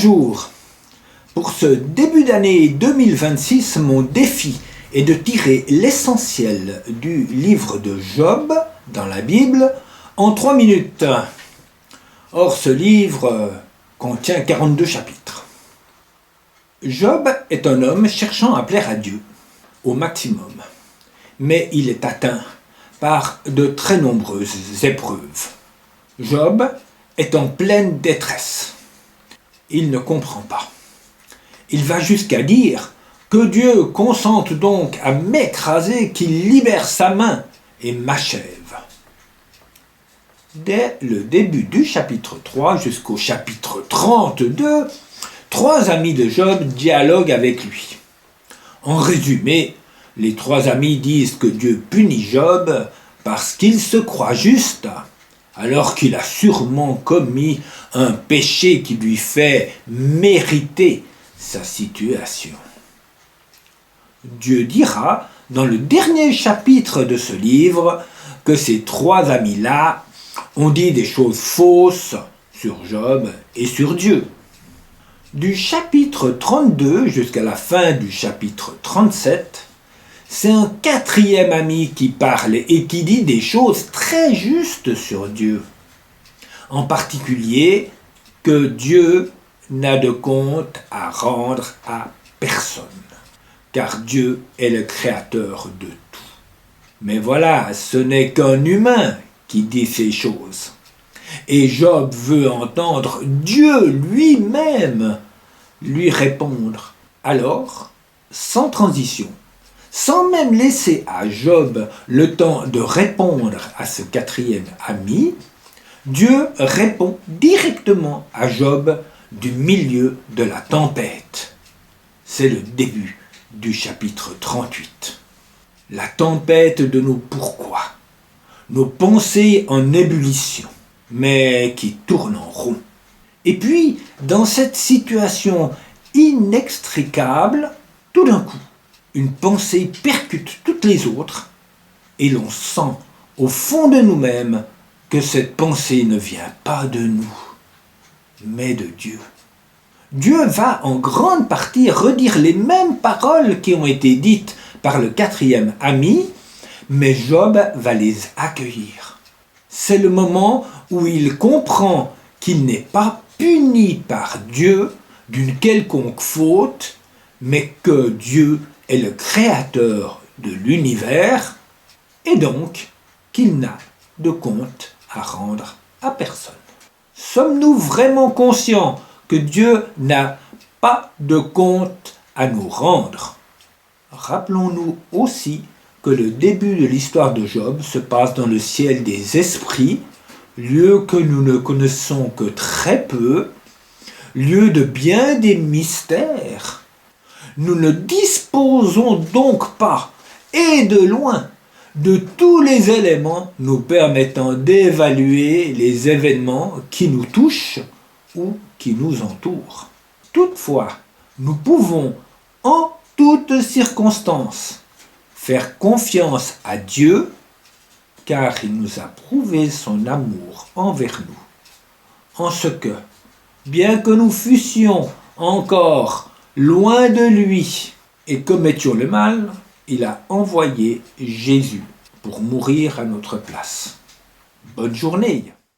Bonjour. Pour ce début d'année 2026, mon défi est de tirer l'essentiel du livre de Job dans la Bible en 3 minutes. Or, ce livre contient 42 chapitres. Job est un homme cherchant à plaire à Dieu au maximum, mais il est atteint par de très nombreuses épreuves. Job est en pleine détresse. Il ne comprend pas. Il va jusqu'à dire que Dieu consente donc à m'écraser, qu'il libère sa main et m'achève. Dès le début du chapitre 3 jusqu'au chapitre 32, 3 amis de Job dialoguent avec lui. En résumé, les 3 amis disent que Dieu punit Job parce qu'il se croit juste, alors qu'il a sûrement commis un péché qui lui fait mériter sa situation. Dieu dira dans le dernier chapitre de ce livre que ces 3 amis-là ont dit des choses fausses sur Job et sur Dieu. Du chapitre 32 jusqu'à la fin du chapitre 37, c'est un 4e ami qui parle et qui dit des choses très justes sur Dieu. En particulier, que Dieu n'a de compte à rendre à personne, car Dieu est le créateur de tout. Mais voilà, ce n'est qu'un humain qui dit ces choses. Et Job veut entendre Dieu lui-même lui répondre. Alors, sans transition, sans même laisser à Job le temps de répondre à ce 4e ami, Dieu répond directement à Job du milieu de la tempête. C'est le début du chapitre 38. La tempête de nos pourquoi, nos pensées en ébullition, mais qui tournent en rond. Et puis, dans cette situation inextricable, tout d'un coup, une pensée percute toutes les autres et l'on sent au fond de nous-mêmes que cette pensée ne vient pas de nous, mais de Dieu. Dieu va en grande partie redire les mêmes paroles qui ont été dites par le 4e ami, mais Job va les accueillir. C'est le moment où il comprend qu'il n'est pas puni par Dieu d'une quelconque faute, mais que Dieu est le créateur de l'univers et donc qu'il n'a de compte à rendre à personne. Sommes-nous vraiment conscients que Dieu n'a pas de compte à nous rendre? Rappelons-nous aussi que le début de l'histoire de Job se passe dans le ciel des esprits, lieu que nous ne connaissons que très peu, lieu de bien des mystères. Nous ne disposons donc pas, et de loin, de tous les éléments nous permettant d'évaluer les événements qui nous touchent ou qui nous entourent. Toutefois, nous pouvons, en toutes circonstances, faire confiance à Dieu, car il nous a prouvé son amour envers nous, en ce que, bien que nous fussions encore loin de lui et commettions le mal, il a envoyé Jésus pour mourir à notre place. Bonne journée!